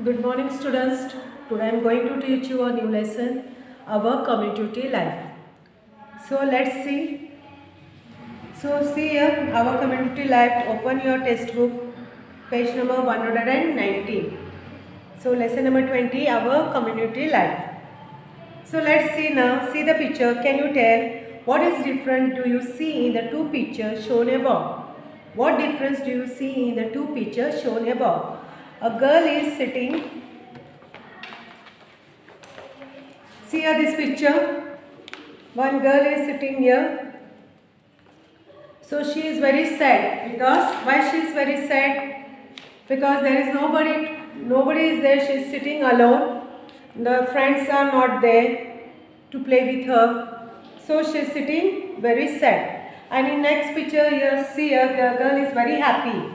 Good morning students. Today I am going to teach you a new lesson, our community life. So let's see. So see here our community life. Open your textbook, page number 119. So lesson number 20, our community life. So let's see now. See the picture. Can you tell what is different do you see in the two pictures shown above? What difference do you see in the two pictures shown above? A girl is sitting. See here this picture. One girl is sitting here. So she is very sad. Because why she is very sad? Because there is nobody is there. She is sitting alone. The friends are not there to play with her. So she is sitting very sad. And in next picture you see here the girl is very happy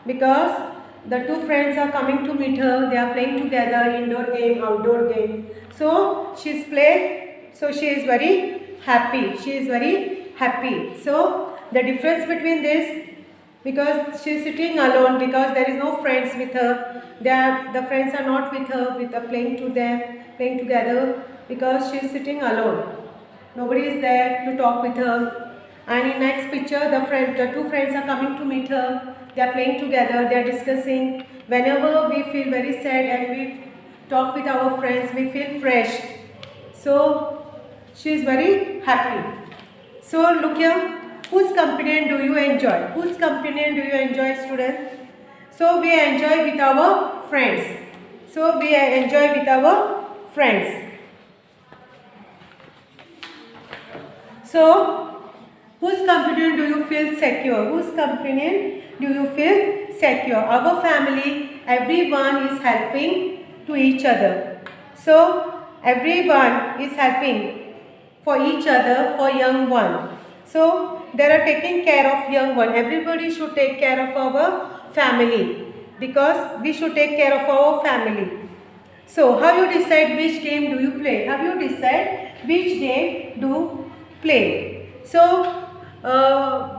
because the two friends are coming to meet her. They are playing together, indoor game, outdoor game. So she is very happy. She is very happy. So the difference between this, because she is sitting alone, because there is no friends with her. The friends are not with her, playing together, because she is sitting alone. Nobody is there to talk with her. And in next picture, the two friends are coming to meet her. They are playing together. They are discussing. Whenever we feel very sad and we talk with our friends, we feel fresh. So she is very happy. So look here. Whose company do you enjoy? Whose company do you enjoy, students? So we enjoy with our friends. So we enjoy with our friends. So whose companion do you feel secure? Whose companion do you feel secure? Our family, everyone is helping to each other. So everyone is helping for each other, for young one. So they are taking care of young one. Everybody should take care of our family because we should take care of our family. So how you decide which game do you play? How you decide which game do play? So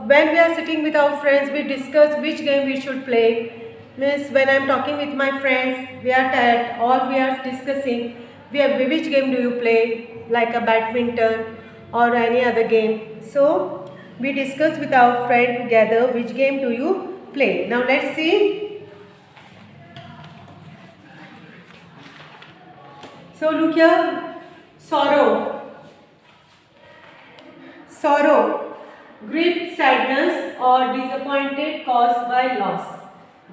when we are sitting with our friends, we discuss which game we should play. Means when I am talking with my friends, we are tired, all we are discussing, which game do you play, like a badminton or any other game. So we discuss with our friend together which game do you play. Now let's see. So look here, sorrow, grief, sadness or disappointed caused by loss.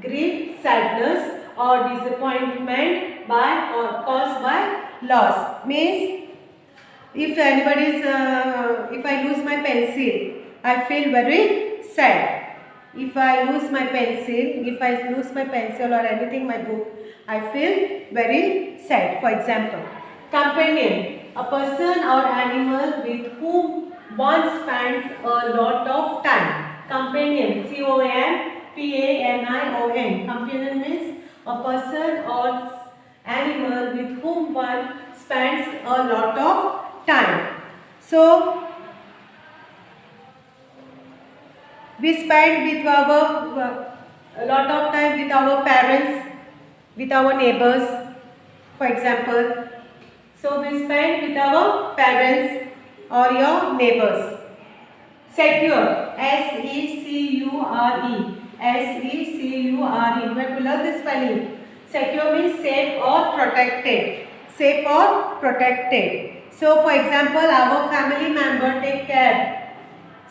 Grief, sadness or disappointment caused by loss means if if I lose my pencil, I feel very sad. If I lose my pencil or anything, my book, I feel very sad. For example, companion, a person or animal with whom one spends a lot of time. Companion, companion. Companion means a person or animal with whom one spends a lot of time. So we spend with a lot of time with our parents, with our neighbors, for example. So we spend with our parents or your neighbors. Secure, S-E-C-U-R-E, S-E-C-U-R-E. You have to learn this spelling. Secure means safe or protected. Safe or protected. So for example, our family member take care.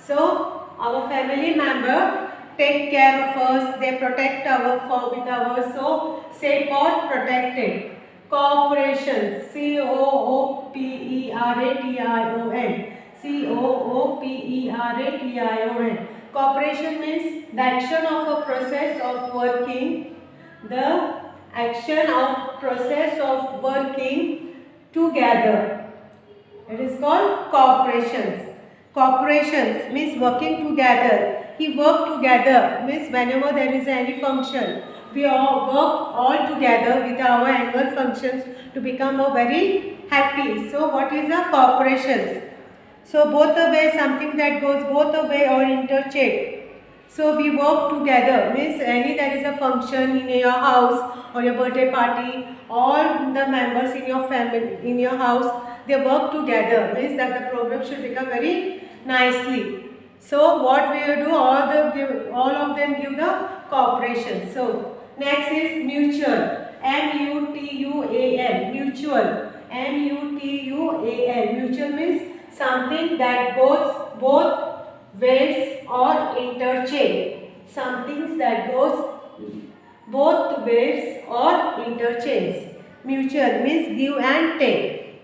So our family member take care of us. They protect with our so safe or protected. Cooperation, C-O-O-P-E-R-A-T-I-O-N. C-O-O-P-E-R-A-T-I-O-N. Cooperation means the action of a process of working. The action of process of working together. It is called cooperations. Cooperations means working together. We work together means whenever there is any function, we all work all together with our annual functions to become a very happy. So what is a cooperations? So both the way, something that goes both the way or interchange. So we work together, means any there is a function in your house or your birthday party, all the members in your family, in your house, they work together, means that the program should become very nicely. So what we will do, all of them give the cooperation. So next is mutual, M-U-T-U-A-L, mutual, M-U-T-U-A-L, mutual means something that goes both ways or interchange. Some things that goes both ways or interchange. Mutual means give and take.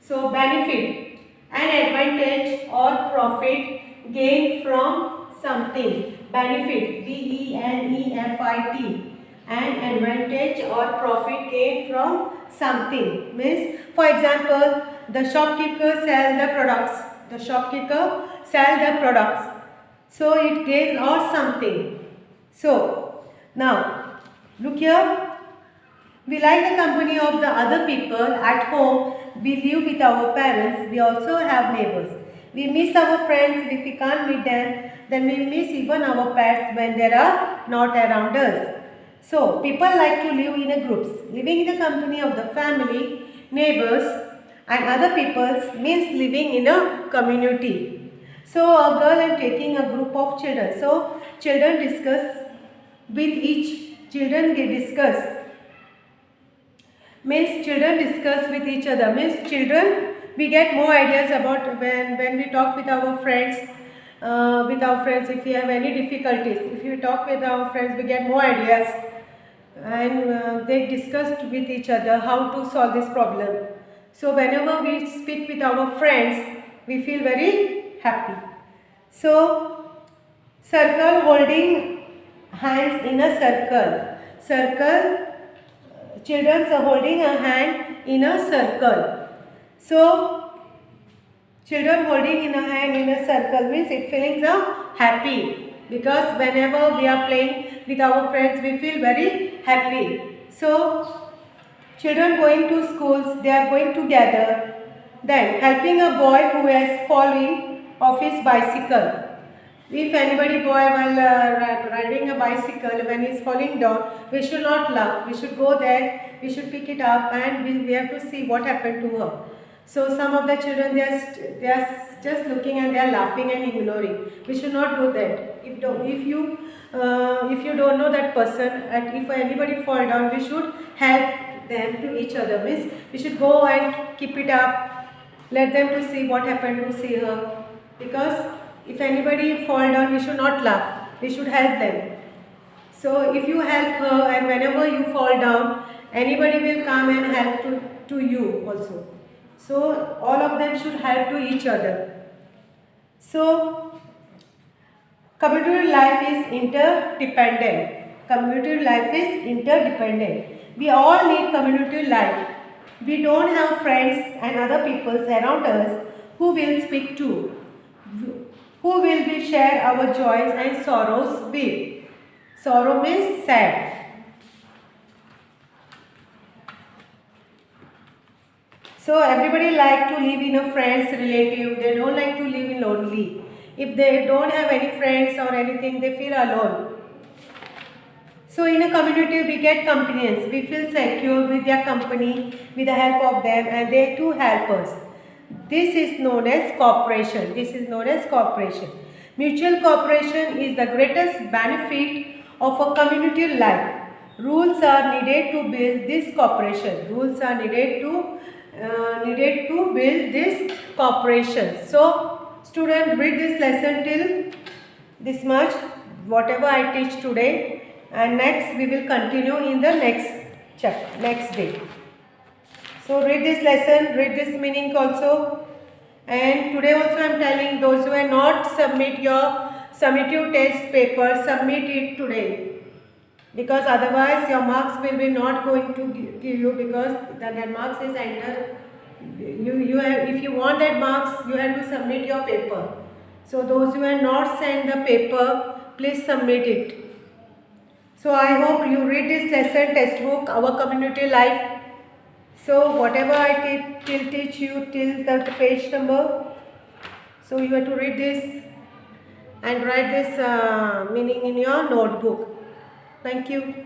So benefit, an advantage or profit gain from something. Benefit, B-E-N-E-F-I-T, an advantage or profit gain from something. Means, for example, the shopkeeper sell the products. The shopkeeper sell the products. So it gains or something. So now look here. We like the company of the other people at home. We live with our parents. We also have neighbors. We miss our friends. If we can't meet them, then we miss even our pets when they are not around us. So people like to live in a groups. Living in the company of the family, neighbors and other peoples means living in a community. So a girl is taking a group of children. So children discuss with each children discuss. Means children discuss with each other. Means children, we get more ideas about when we talk with our friends. If we have any difficulties, if you talk with our friends, we get more ideas, and they discussed with each other how to solve this problem. So whenever we speak with our friends, we feel very happy. So circle, holding hands in a circle. Circle, children are holding a hand in a circle. So children holding in a hand in a circle means it feeling happy, because whenever we are playing with our friends, we feel very happy. So children going to schools, they are going together. Then helping a boy who has fallen off his bicycle. If anybody boy while riding a bicycle, when he is falling down, we should not laugh. We should go there, we should pick it up, and we have to see what happened to her. So some of the children, they are just looking and they are laughing and ignoring. We should not do that. If you don't know that person, and if anybody fall down, we should help them to each other. Means we should go and keep it up, let them to see what happened to see her. Because if anybody fall down, we should not laugh. We should help them. So if you help her, and whenever you fall down, anybody will come and help to you also. So all of them should help to each other. So community life is interdependent. Community life is interdependent. We all need community life. We don't have friends and other people around us who will speak to, who will be share our joys and sorrows with. Sorrow means sad. So everybody like to live in a friends, relative. They don't like to live in lonely. If they don't have any friends or anything, they feel alone. So in a community, we get companions. We feel secure with their company, with the help of them, and they too help us. This is known as cooperation. This is known as cooperation. Mutual cooperation is the greatest benefit of a community life. Rules are needed to build this cooperation. Rules are needed to build this cooperation. So, student, read this lesson till this much, whatever I teach today, and next we will continue in the next chapter, next day. So read this lesson, read this meaning also. And today also I am telling those who have not submit your summative test paper, submit it today. Because otherwise your marks will be not going to give you, because that marks is entered. If you want that marks, you have to submit your paper. So those who have not sent the paper, please submit it. So I hope you read this lesson textbook, Our Community Life. So whatever I teach you till the page number, so you have to read this and write this meaning in your notebook. Thank you.